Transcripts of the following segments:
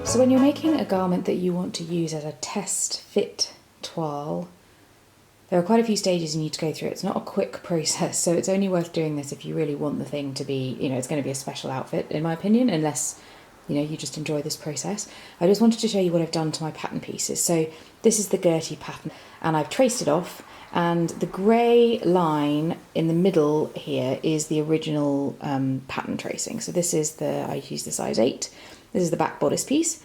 So when you're making a garment that you want to use as a test fit toile, there are quite a few stages you need to go through. It's not a quick process, so it's only worth doing this if you really want the thing to be, it's going to be a special outfit, in my opinion, unless, you just enjoy this process. I just wanted to show you what I've done to my pattern pieces. So this is the Gertie pattern, and I've traced it off, and the grey line in the middle here is the original pattern tracing. So this is I used the size 8. This is the back bodice piece.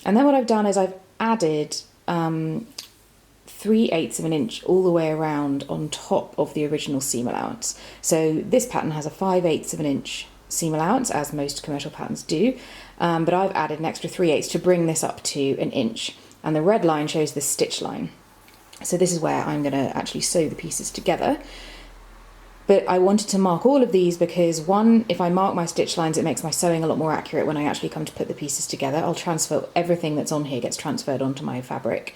And then what I've done is I've added 3/8 of an inch all the way around on top of the original seam allowance. So this pattern has a 5/8 of an inch seam allowance, as most commercial patterns do, but I've added an extra 3/8 to bring this up to an inch. And the red line shows the stitch line. So this is where I'm going to actually sew the pieces together. But I wanted to mark all of these because, one, if I mark my stitch lines, it makes my sewing a lot more accurate when I actually come to put the pieces together. I'll transfer everything that's on here, gets transferred onto my fabric.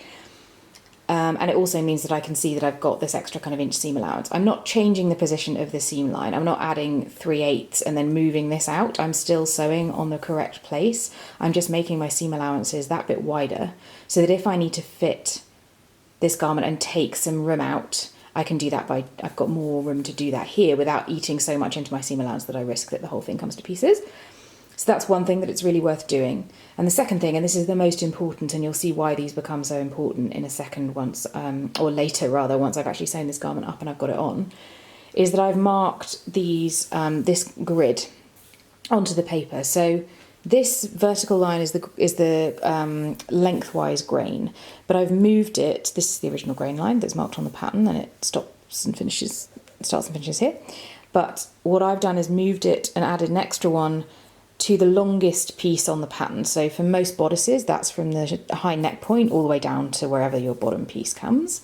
And it also means that I can see that I've got this extra kind of inch seam allowance. I'm not changing the position of the seam line. I'm not adding 3/8 and then moving this out. I'm still sewing on the correct place. I'm just making my seam allowances that bit wider so that if I need to fit this garment and take some room out, I can do that I've got more room to do that here without eating so much into my seam allowance that I risk that the whole thing comes to pieces. So that's one thing that it's really worth doing. And the second thing, and this is the most important, and you'll see why these become so important in a second once, or later rather, once I've actually sewn this garment up and I've got it on, is that I've marked this grid onto the paper. So this vertical line is the lengthwise grain, but I've moved it. This is the original grain line that's marked on the pattern, and it starts and finishes here. But what I've done is moved it and added an extra one to the longest piece on the pattern. So for most bodices, that's from the high neck point all the way down to wherever your bottom piece comes.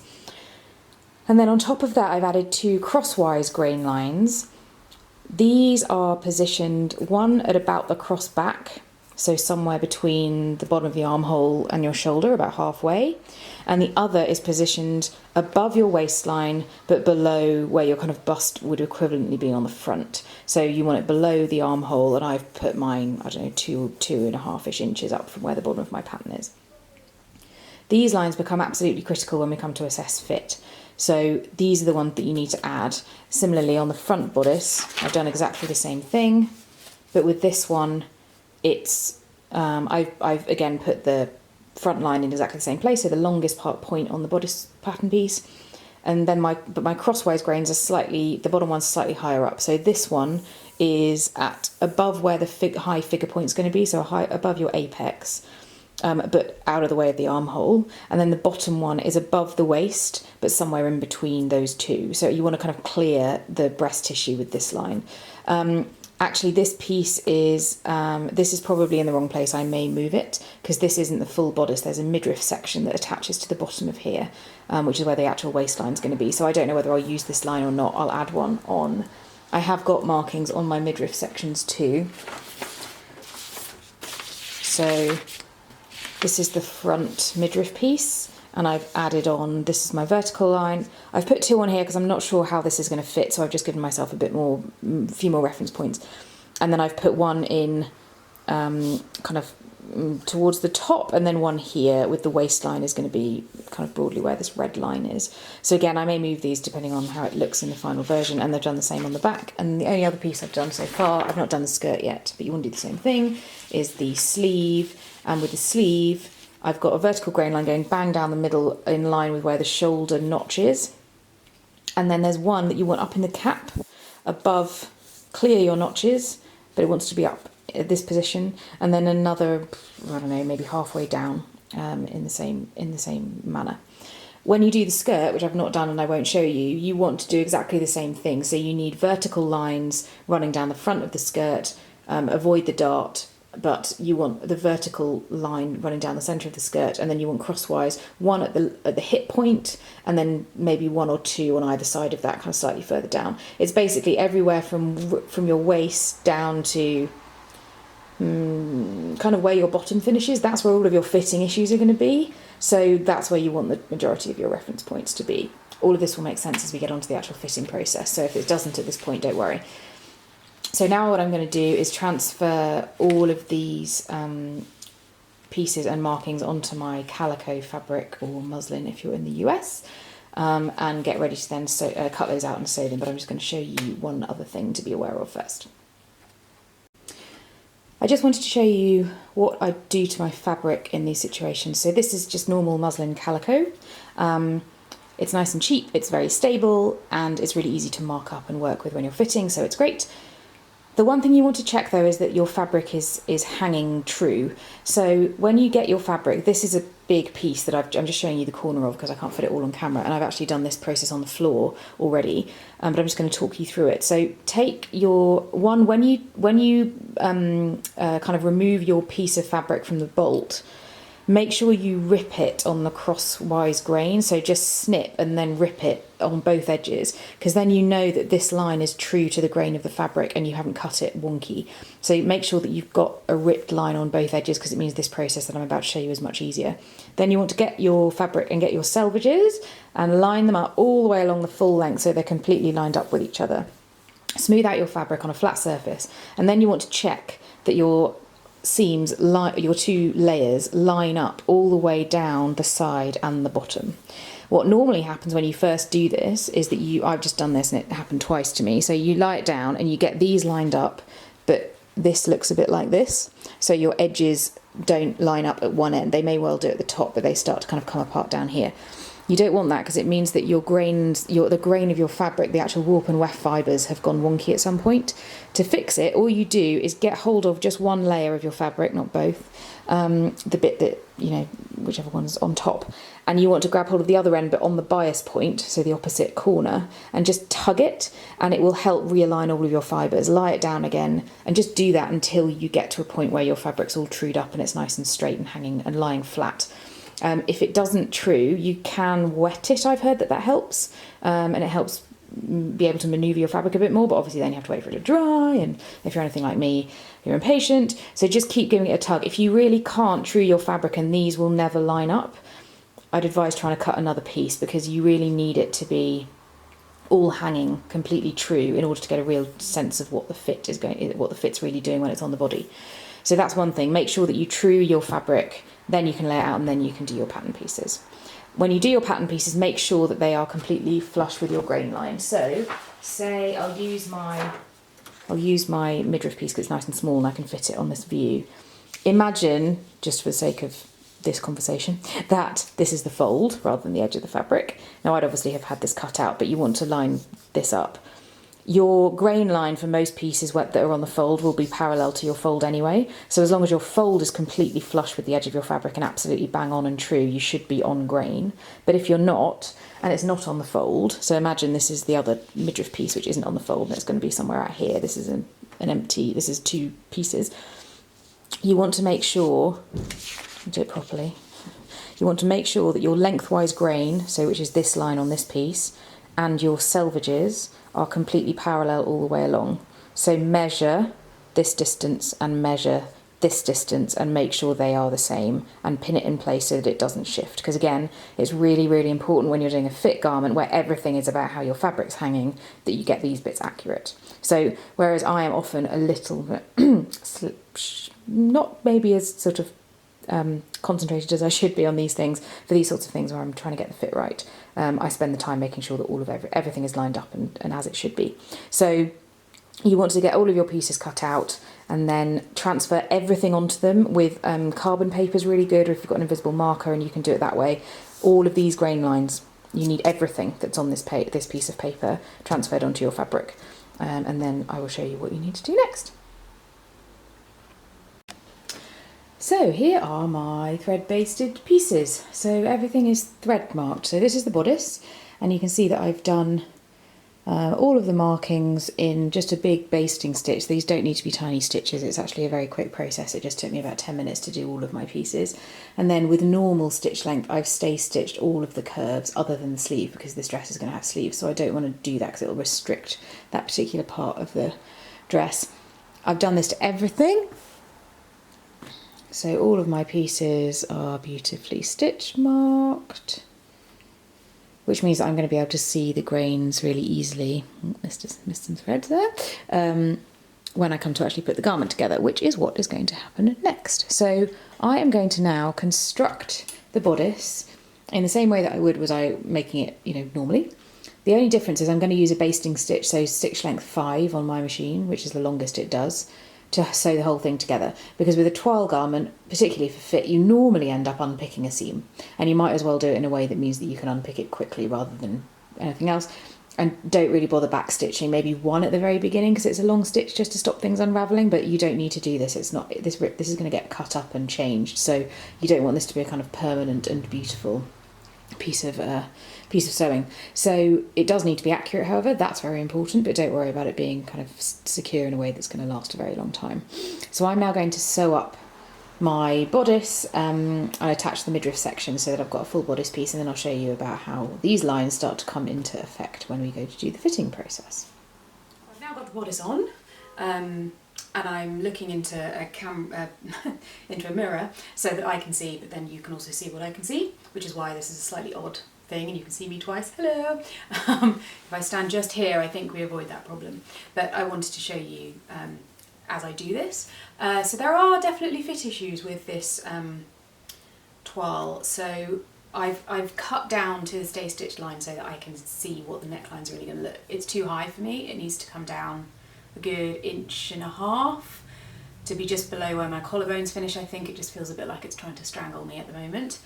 And then on top of that, I've added 2 crosswise grain lines. These are positioned, one at about the cross back, so somewhere between the bottom of the armhole and your shoulder, about halfway, and the other is positioned above your waistline but below where your kind of bust would equivalently be on the front. So you want it below the armhole, and I've put mine, 2.5-ish inches up from where the bottom of my pattern is. These lines become absolutely critical when we come to assess fit. So these are the ones that you need to add. Similarly, on the front bodice, I've done exactly the same thing, but with this one, it's I've again put the front line in exactly the same place, so the longest point on the bodice pattern piece, and then my crosswise grains are the bottom one's slightly higher up. So this one is at above where the high figure point's going to be, so above your apex. But out of the way of the armhole, and then the bottom one is above the waist but somewhere in between those two, so you want to kind of clear the breast tissue with this line. Actually this piece is probably in the wrong place. I may move it because this isn't the full bodice. There's a midriff section that attaches to the bottom of here, which is where the actual waistline is going to be, so I don't know whether I'll use this line or not. I'll add one on. I have got markings on my midriff sections too. So this is the front midriff piece, and I've added on, this is my vertical line. I've put 2 on here because I'm not sure how this is going to fit, so I've just given myself a few more reference points. And then I've put one in kind of towards the top, and then one here with the waistline is going to be kind of broadly where this red line is. So again, I may move these depending on how it looks in the final version, and they've done the same on the back. And the only other piece I've done so far, I've not done the skirt yet, but you want to do the same thing, is the sleeve. And with the sleeve, I've got a vertical grain line going bang down the middle in line with where the shoulder notch is. And then there's one that you want up in the cap above, clear your notches, but it wants to be up at this position. And then another, I don't know, maybe halfway down in the same manner. When you do the skirt, which I've not done and I won't show you, you want to do exactly the same thing. So you need vertical lines running down the front of the skirt, avoid the dart, but you want the vertical line running down the centre of the skirt, and then you want crosswise, one at the hip point, and then maybe 1 or 2 on either side of that, kind of slightly further down. It's basically everywhere from your waist down to kind of where your bottom finishes. That's where all of your fitting issues are going to be. So that's where you want the majority of your reference points to be. All of this will make sense as we get onto the actual fitting process. So if it doesn't at this point, don't worry. So now what I'm going to do is transfer all of these pieces and markings onto my calico fabric or muslin if you're in the US, and get ready to then cut those out and sew them. But I'm just going to show you one other thing to be aware of first. I just wanted to show you what I do to my fabric in these situations. So this is just normal muslin calico. It's nice and cheap, it's very stable, and it's really easy to mark up and work with when you're fitting, so it's great. The one thing you want to check though is that your fabric is hanging true. So when you get your fabric, this is a big piece that I'm just showing you the corner of because I can't fit it all on camera, and I've actually done this process on the floor already, but I'm just going to talk you through it. So take your one, when you kind of remove your piece of fabric from the bolt, make sure you rip it on the crosswise grain, so just snip and then rip it on both edges, because then you know that this line is true to the grain of the fabric and you haven't cut it wonky. So make sure that you've got a ripped line on both edges, because it means this process that I'm about to show you is much easier. Then you want to get your fabric and get your selvages and line them up all the way along the full length so they're completely lined up with each other. Smooth out your fabric on a flat surface, and then you want to check that your seams, your two layers, line up all the way down the side and the bottom. What normally happens when you first do this is that I've just done this and it happened twice to me. So you lie it down and you get these lined up, but this looks a bit like this. So your edges don't line up at one end. They may well do at the top, but they start to kind of come apart down here. You don't want that, because it means that your grains, the grain of your fabric, the actual warp and weft fibres have gone wonky at some point. To fix it, all you do is get hold of just one layer of your fabric, not both, the bit that, whichever one's on top, and you want to grab hold of the other end but on the bias point, so the opposite corner, and just tug it, and it will help realign all of your fibres. Lie it down again and just do that until you get to a point where your fabric's all trued up and it's nice and straight and hanging and lying flat. If it doesn't true, you can wet it. I've heard that helps, and it helps be able to manoeuvre your fabric a bit more, but obviously then you have to wait for it to dry, and if you're anything like me, you're impatient, so just keep giving it a tug. If you really can't true your fabric and these will never line up, I'd advise trying to cut another piece, because you really need it to be all hanging completely true in order to get a real sense of what the fit's really doing when it's on the body. So that's one thing. Make sure that you true your fabric, then you can lay it out, and then you can do your pattern pieces. When you do your pattern pieces, make sure that they are completely flush with your grain line. So say I'll use my midriff piece because it's nice and small and I can fit it on this view. Imagine, just for the sake of this conversation, that this is the fold rather than the edge of the fabric. Now I'd obviously have had this cut out, but you want to line this up. Your grain line for most pieces that are on the fold will be parallel to your fold anyway. So as long as your fold is completely flush with the edge of your fabric and absolutely bang on and true, you should be on grain. But if you're not, and it's not on the fold, so imagine this is the other midriff piece which isn't on the fold and it's going to be somewhere out here. This is an empty, this is two pieces. You want to make sure, do it properly, you want to make sure that your lengthwise grain, so which is this line on this piece, and your selvages are completely parallel all the way along. So measure this distance and measure this distance and make sure they are the same, and pin it in place so that it doesn't shift. Because again, it's really, really important when you're doing a fit garment where everything is about how your fabric's hanging, that you get these bits accurate. So whereas I am often a little bit not maybe as sort of concentrated as I should be on these things, for these sorts of things where I'm trying to get the fit right, I spend the time making sure that all of everything is lined up and as it should be. So you want to get all of your pieces cut out and then transfer everything onto them with carbon paper is really good, or if you've got an invisible marker and you can do it that way. All of these grain lines, you need everything that's on this piece of paper transferred onto your fabric, and then I will show you what you need to do next. So here are my thread basted pieces. So everything is thread marked. So this is the bodice, and you can see that I've done all of the markings in just a big basting stitch. These don't need to be tiny stitches. It's actually a very quick process. It just took me about 10 minutes to do all of my pieces. And then with normal stitch length, I've stay stitched all of the curves other than the sleeve, because this dress is going to have sleeves. So I don't want to do that because it will restrict that particular part of the dress. I've done this to everything. So all of my pieces are beautifully stitch marked. which means that I'm going to be able to see the grains really easily. Missed some threads there. When I come to actually put the garment together, which is what is going to happen next. So I am going to now construct the bodice in the same way that I would was I making it, normally. The only difference is I'm going to use a basting stitch, so stitch length 5 on my machine, which is the longest it does, to sew the whole thing together. Because with a toile garment, particularly for fit, you normally end up unpicking a seam, and you might as well do it in a way that means that you can unpick it quickly rather than anything else. And don't really bother back stitching, maybe one at the very beginning because it's a long stitch just to stop things unravelling, but you don't need to do this. It's not, this is going to get cut up and changed, so you don't want this to be a kind of permanent and beautiful piece of sewing. So it does need to be accurate, however, that's very important, but don't worry about it being kind of secure in a way that's going to last a very long time. So I'm now going to sew up my bodice. I attach the midriff section so that I've got a full bodice piece, and then I'll show you about how these lines start to come into effect when we go to do the fitting process. I've now got the bodice on, and I'm looking into into a mirror so that I can see, but then you can also see what I can see, which is why this is a slightly odd thing, and you can see me twice. Hello. If I stand just here, I think we avoid that problem, but I wanted to show you as I do this. So there are definitely fit issues with this toile. So I've cut down to the stay stitch line so that I can see what the neckline's really going to look. It's too high for me. It needs to come down a good 1.5 inches to be just below where my collarbones finish. I think it just feels a bit like it's trying to strangle me at the moment.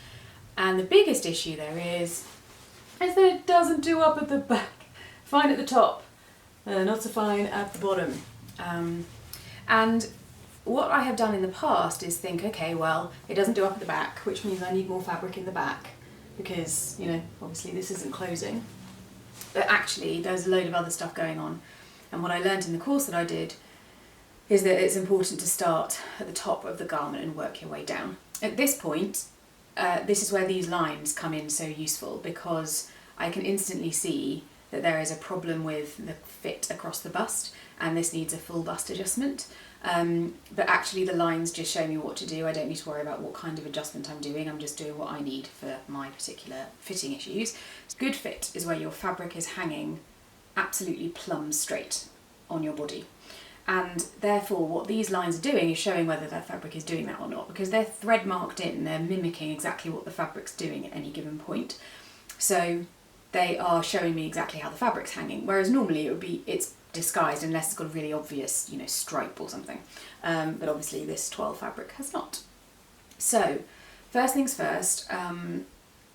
And the biggest issue there is that it doesn't do up at the back. Fine at the top, not so fine at the bottom. And what I have done in the past is think, okay, well, it doesn't do up at the back, which means I need more fabric in the back because, obviously this isn't closing. But actually, there's a load of other stuff going on. And what I learned in the course that I did is that it's important to start at the top of the garment and work your way down. At this point, this is where these lines come in so useful, because I can instantly see that there is a problem with the fit across the bust, and this needs a full bust adjustment. But actually the lines just show me what to do. I don't need to worry about what kind of adjustment I'm doing. I'm just doing what I need for my particular fitting issues. Good fit is where your fabric is hanging absolutely plumb straight on your body. And therefore what these lines are doing is showing whether that fabric is doing that or not, because they're thread marked in, they're mimicking exactly what the fabric's doing at any given point. So they are showing me exactly how the fabric's hanging, whereas normally it's disguised unless it's got a really obvious, stripe or something. But obviously this toile fabric has not. So first things first,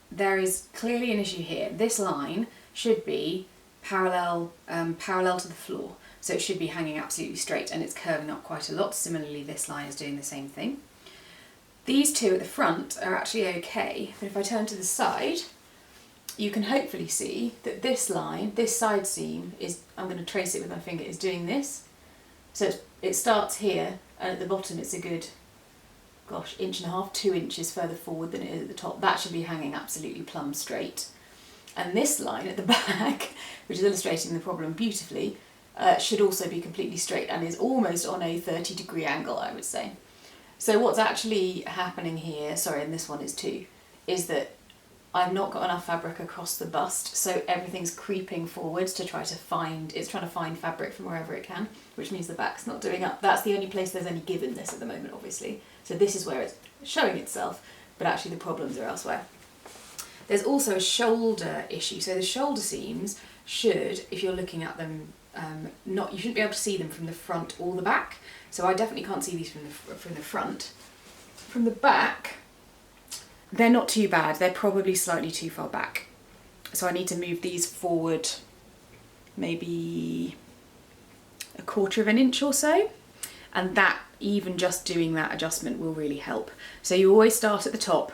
there is clearly an issue here. This line should be parallel to the floor. So it should be hanging absolutely straight, and it's curving up quite a lot. Similarly, this line is doing the same thing. These two at the front are actually okay, but if I turn to the side, you can hopefully see that this line, this side seam, is, I'm going to trace it with my finger, is doing this. So it starts here, and at the bottom it's a good, 1.5, 2 inches further forward than it is at the top. That should be hanging absolutely plumb straight. And this line at the back, which is illustrating the problem beautifully, should also be completely straight and is almost on a 30-degree angle, I would say. So what's actually happening here, and this one is too, is that I've not got enough fabric across the bust, so everything's creeping forwards to trying to find fabric from wherever it can, which means the back's not doing up. That's the only place there's any give in this at the moment, obviously. So this is where it's showing itself, but actually the problems are elsewhere. There's also a shoulder issue. So the shoulder seams should, if you're looking at them, you shouldn't be able to see them from the front or the back. So I definitely can't see these from the front. From the back, they're not too bad. They're probably slightly too far back. So I need to move these forward maybe 1/4 inch or so. And that, even just doing that adjustment will really help. So you always start at the top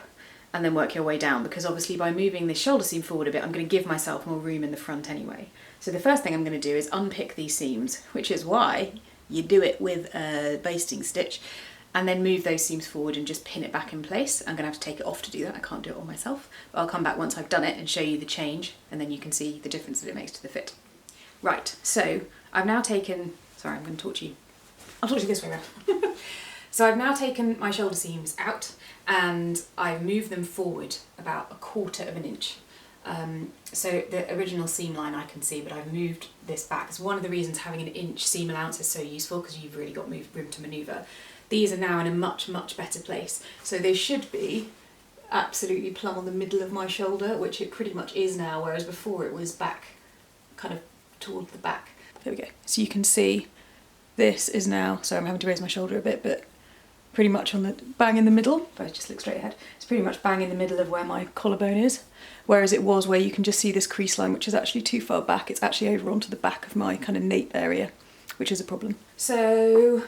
and then work your way down, because obviously by moving this shoulder seam forward a bit, I'm going to give myself more room in the front anyway. So the first thing I'm going to do is unpick these seams, which is why you do it with a basting stitch, and then move those seams forward and just pin it back in place. I'm going to have to take it off to do that. I can't do it all myself, but I'll come back once I've done it and show you the change, and then you can see the difference that it makes to the fit. Right, so I've now taken, I'm going to talk to you. I'll talk to you this way around. So I've now taken my shoulder seams out and I've moved them forward about 1/4 inch. So the original seam line I can see, but I've moved this back. It's one of the reasons having an inch seam allowance is so useful, because you've really got room to manoeuvre. These are now in a much, much better place. So they should be absolutely plumb on the middle of my shoulder, which it pretty much is now, whereas before it was back, kind of towards the back. There we go. So you can see this is now, sorry I'm having to raise my shoulder a bit, but pretty much on the bang in the middle. If I just look straight ahead, it's pretty much bang in the middle of where my collarbone is, whereas it was where you can just see this crease line, which is actually too far back. It's actually over onto the back of my kind of nape area, which is a problem. So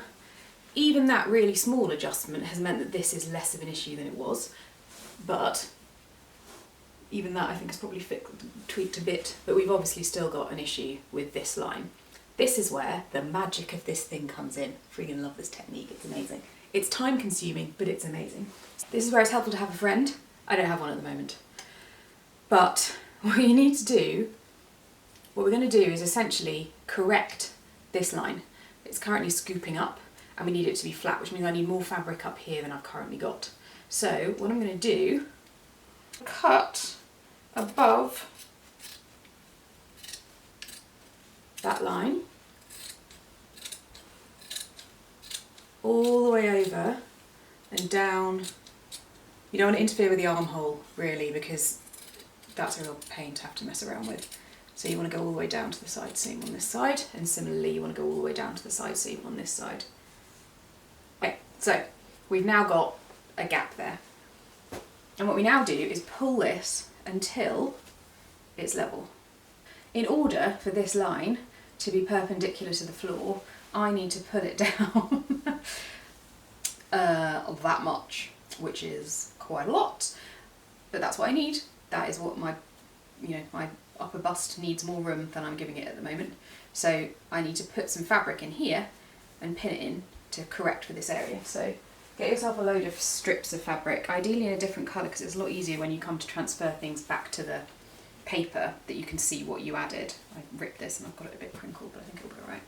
even that really small adjustment has meant that this is less of an issue than it was, but even that I think is probably tweaked a bit, but we've obviously still got an issue with this line. This is where the magic of this thing comes in. Freaking love this technique, it's amazing. It's time consuming, but it's amazing. This is where it's helpful to have a friend. I don't have one at the moment. But what you need to do, what we're going to do is essentially correct this line. It's currently scooping up and we need it to be flat, which means I need more fabric up here than I've currently got. So what I'm going to do, cut above that line all the way over and down. You don't want to interfere with the armhole really, because that's a real pain to have to mess around with. So you want to go all the way down to the side seam on this side, and similarly you want to go all the way down to the side seam on this side. Okay, so we've now got a gap there. And what we now do is pull this until it's level. In order for this line to be perpendicular to the floor, I need to pull it down that much, which is quite a lot, but that's what I need. That is what my upper bust needs more room than I'm giving it at the moment. So I need to put some fabric in here and pin it in to correct for this area. So get yourself a load of strips of fabric, ideally in a different colour, because it's a lot easier when you come to transfer things back to the paper that you can see what you added. I ripped this and I've got it a bit crinkled, but I think it'll be alright.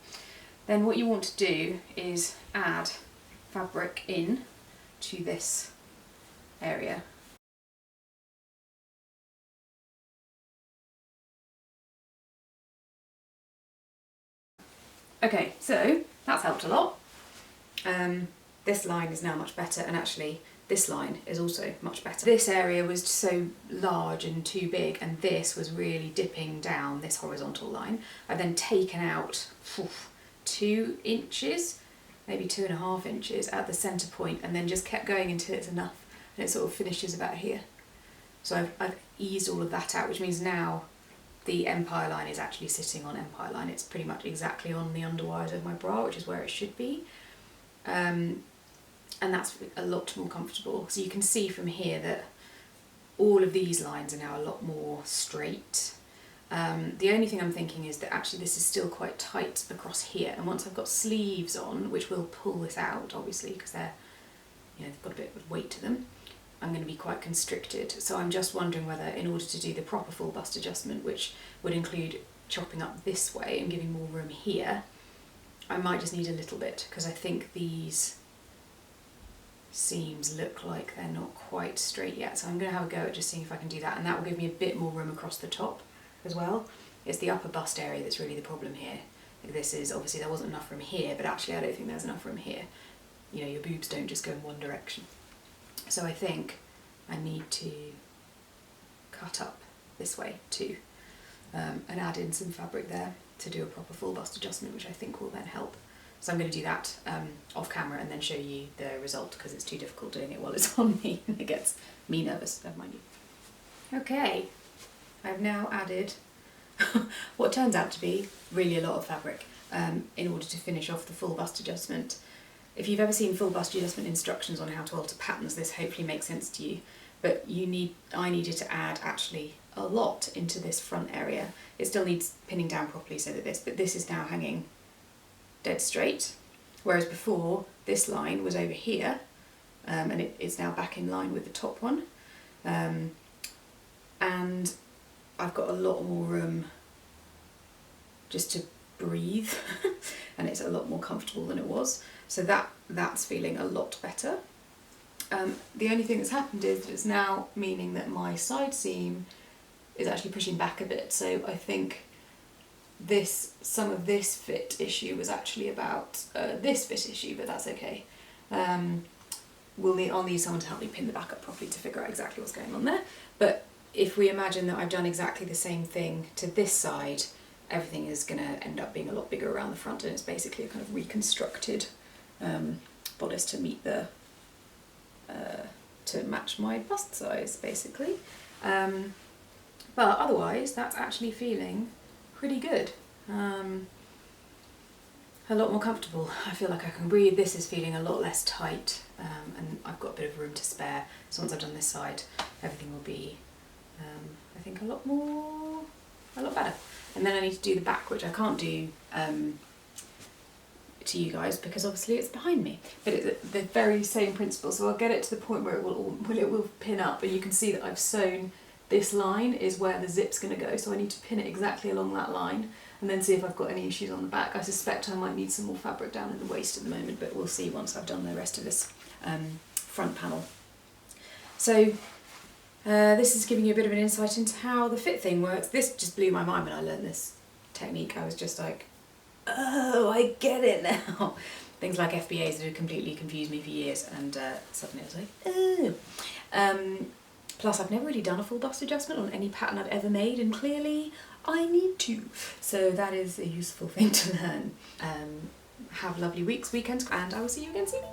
Then what you want to do is add fabric in to this area. Okay, so that's helped a lot. This line is now much better, and actually this line is also much better. This area was so large and too big, and this was really dipping down this horizontal line. I've then taken out 2 inches, maybe 2.5 inches at the centre point, and then just kept going until it's enough, and it sort of finishes about here. So I've eased all of that out, which means now the empire line is actually sitting on empire line. It's pretty much exactly on the underwires of my bra, which is where it should be. And that's a lot more comfortable. So you can see from here that all of these lines are now a lot more straight. The only thing I'm thinking is that actually this is still quite tight across here, and once I've got sleeves on, which will pull this out obviously because they're, they've got a bit of weight to them, I'm going to be quite constricted. So I'm just wondering whether, in order to do the proper full bust adjustment, which would include chopping up this way and giving more room here, I might just need a little bit, because I think these seams look like they're not quite straight yet. So I'm going to have a go at just seeing if I can do that, and that will give me a bit more room across the top as well. It's the upper bust area that's really the problem here. This is, obviously there wasn't enough room here, but actually I don't think there's enough room here. Your boobs don't just go in one direction. So I think I need to cut up this way too, and add in some fabric there to do a proper full bust adjustment, which I think will then help. So I'm going to do that off camera and then show you the result, because it's too difficult doing it while it's on me and it gets me nervous, never mind you. Okay, I've now added what turns out to be really a lot of fabric in order to finish off the full bust adjustment. If you've ever seen full bust adjustment instructions on how to alter patterns, this hopefully makes sense to you. But I needed to add actually a lot into this front area. It still needs pinning down properly so that but this is now hanging dead straight, whereas before this line was over here, and it's now back in line with the top one, and I've got a lot more room just to breathe and it's a lot more comfortable than it was, so that's feeling a lot better. The only thing that's happened is it's now meaning that my side seam is actually pushing back a bit. So I think some of this fit issue was actually about this fit issue, but that's okay. I'll need someone to help me pin the back up properly to figure out exactly what's going on there. But if we imagine that I've done exactly the same thing to this side, everything is going to end up being a lot bigger around the front, and it's basically a kind of reconstructed bodice to meet the to match my bust size, basically. But otherwise, that's actually feeling pretty good. A lot more comfortable. I feel like I can breathe. This is feeling a lot less tight, and I've got a bit of room to spare. So once I've done this side, everything will be, I think, a lot better. And then I need to do the back, which I can't do to you guys because obviously it's behind me. But it's the very same principle. So I'll get it to the point where it will pin up, and you can see that I've sewn this line is where the zip's going to go. So I need to pin it exactly along that line, and then see if I've got any issues on the back. I suspect I might need some more fabric down in the waist at the moment, but we'll see once I've done the rest of this front panel. So this is giving you a bit of an insight into how the fit thing works. This just blew my mind when I learned this technique. I was just like, oh, I get it now. Things like FBAs that had completely confused me for years, and suddenly I was like, oh. Plus I've never really done a full bust adjustment on any pattern I've ever made, and clearly I need to. So that is a useful thing to learn. Have lovely weeks, weekends, and I will see you again soon.